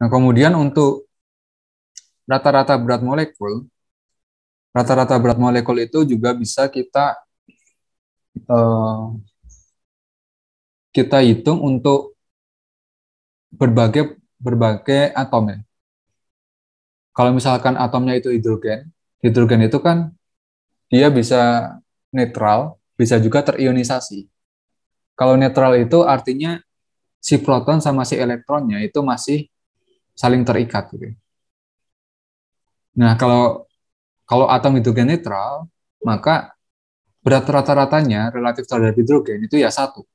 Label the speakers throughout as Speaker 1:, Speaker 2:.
Speaker 1: Nah, kemudian untuk rata-rata berat molekul itu juga bisa eh, kita hitung untuk berbagai berbagai atom ya. Kalau misalkan atomnya itu hidrogen, hidrogen itu kan dia bisa netral, bisa juga terionisasi. Kalau netral itu artinya si proton sama si elektronnya itu masih saling terikat gitu. Nah, kalau atom hidrogen netral, maka berat rata-ratanya relatif terhadap hidrogen itu ya satu.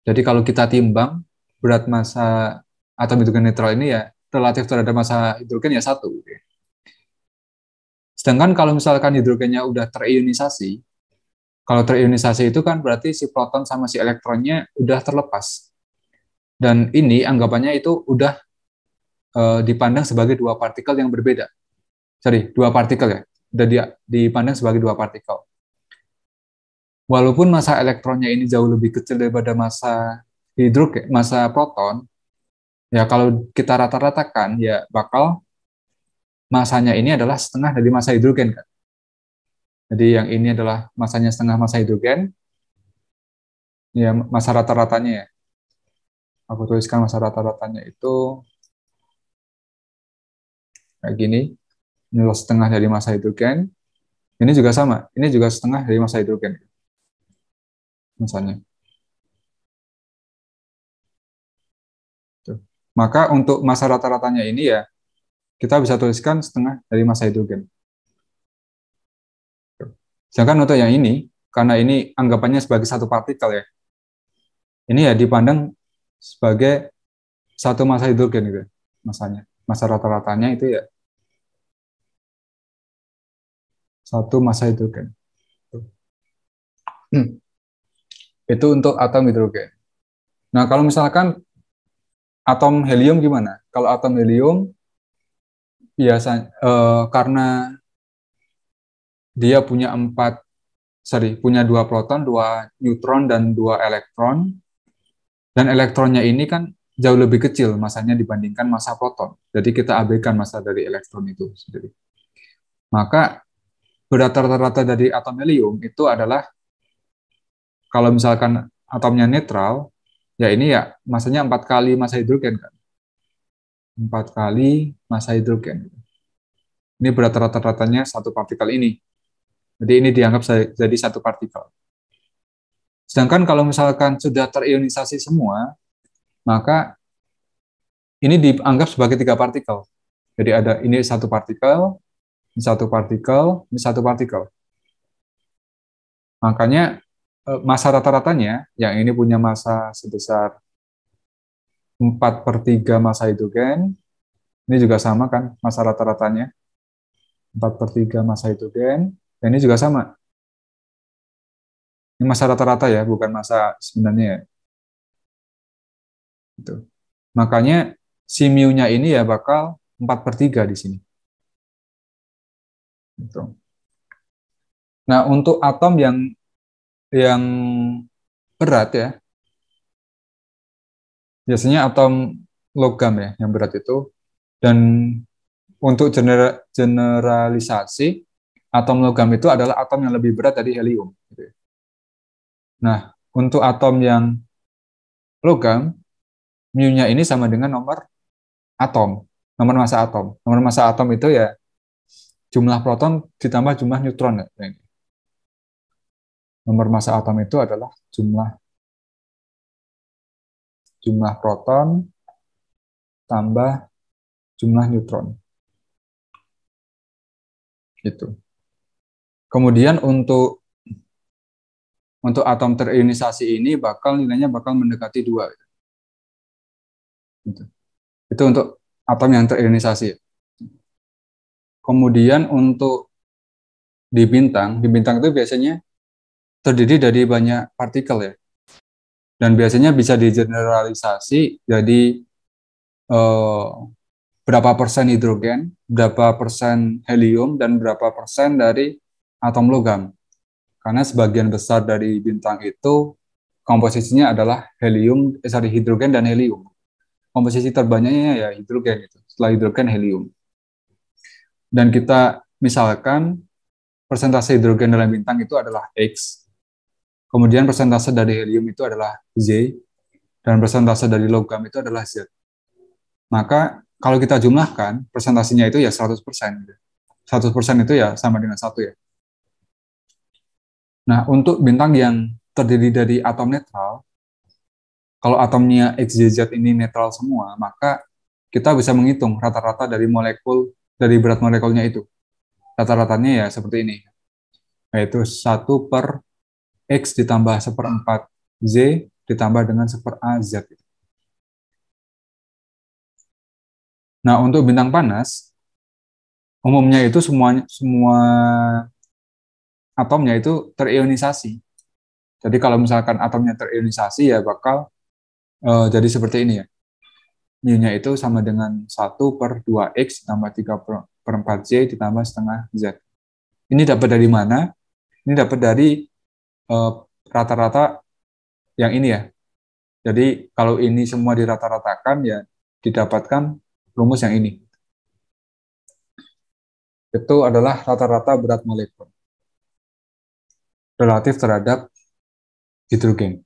Speaker 1: Jadi kalau kita timbang berat massa atom hidrogen netral ini ya relatif terhadap massa hidrogen ya satu. Gitu. Sedangkan kalau misalkan hidrogennya udah terionisasi, kalau terionisasi itu kan berarti si proton sama si elektronnya udah terlepas. Dan ini anggapannya itu udah dipandang sebagai dua partikel yang berbeda. Sorry, dua partikel ya. Udah dipandang sebagai dua partikel. Walaupun massa elektronnya ini jauh lebih kecil daripada massa hidrogen, massa proton, ya kalau kita rata-ratakan ya bakal massanya ini adalah setengah dari massa hidrogen kan. Jadi yang ini adalah massanya setengah massa hidrogen, ya massa rata-ratanya ya. Aku tuliskan massa rata-ratanya itu kayak gini. Ini setengah dari massa hidrogen. Ini juga sama. Ini juga setengah dari massa hidrogen. Misalnya. Tuh. Maka untuk massa rata-ratanya ini ya kita bisa tuliskan setengah dari massa hidrogen. Sedangkan untuk yang ini, karena ini anggapannya sebagai satu partikel ya, ini ya dipandang sebagai satu massa hidrogen gitu, massanya. Massa rata-ratanya itu ya satu massa hidrogen. Itu untuk atom hidrogen. Nah, kalau misalkan atom helium gimana? Kalau atom helium biasanya karena dia punya dua proton, dua neutron dan dua elektron, dan elektronnya ini kan jauh lebih kecil masanya dibandingkan massa proton. Jadi kita abaikan massa dari elektron itu sendiri. Maka berat rata-rata dari atom helium itu adalah kalau misalkan atomnya netral, ya ini ya masanya 4 kali massa hidrogen kan. 4 kali massa hidrogen. Ini berat rata-ratanya satu partikel ini. Jadi ini dianggap jadi satu partikel. Sedangkan kalau misalkan sudah terionisasi semua, maka ini dianggap sebagai 3 partikel. Jadi ada ini satu partikel, ini satu partikel, ini satu partikel. Makanya massa rata-ratanya, yang ini punya massa sebesar 4/3 massa hidrogen, ini juga sama kan massa rata-ratanya, 4/3 massa hidrogen, dan ini juga sama. Ini massa rata-rata ya, bukan massa sebenarnya ya. Gitu. Makanya si mu-nya ini ya bakal 4/3 di sini. Gitu. Nah, untuk atom yang berat ya, biasanya atom logam ya yang berat itu. Dan untuk generalisasi, atom logam itu adalah atom yang lebih berat dari helium. Gitu. Nah, untuk atom yang logam, mu-nya ini sama dengan nomor atom, nomor massa atom. Nomor massa atom itu ya jumlah proton ditambah jumlah neutron. Ya. Nomor massa atom itu adalah jumlah proton tambah jumlah neutron. Gitu. Kemudian untuk atom terionisasi ini nilainya bakal mendekati 2. Gitu. Itu untuk atom yang terionisasi. Kemudian untuk di bintang itu biasanya terdiri dari banyak partikel ya. Dan biasanya bisa digeneralisasi jadi eh, berapa persen hidrogen, berapa persen helium, dan berapa persen dari atom logam. Karena sebagian besar dari bintang itu komposisinya adalah hidrogen dan helium. komposisi terbanyaknya ya hidrogen itu. Setelah hidrogen helium. Dan kita misalkan persentase hidrogen dalam bintang itu adalah X, kemudian persentase dari helium itu adalah Z, dan persentase dari logam itu adalah Z. Maka kalau kita jumlahkan, persentasenya itu ya 100%. 100% itu ya sama dengan 1 ya. Nah, untuk bintang yang terdiri dari atom netral, kalau atomnya X, Y, Z ini netral semua, maka kita bisa menghitung rata-rata dari dari berat molekulnya itu. Rata-ratanya ya seperti ini, yaitu 1/X ditambah 1/4 Z ditambah dengan 1/A Z. Nah, untuk bintang panas, umumnya itu semua atomnya itu terionisasi. Jadi kalau misalkan atomnya terionisasi ya bakal jadi seperti ini ya. Mu-nya itu sama dengan 1/2X ditambah 3/4 Z ditambah setengah Z. Ini dapat dari mana? Ini dapat dari eh, rata-rata yang ini ya. Jadi kalau ini semua dirata-ratakan ya didapatkan rumus yang ini. Itu adalah rata-rata berat molekul relatif terhadap hidrogen.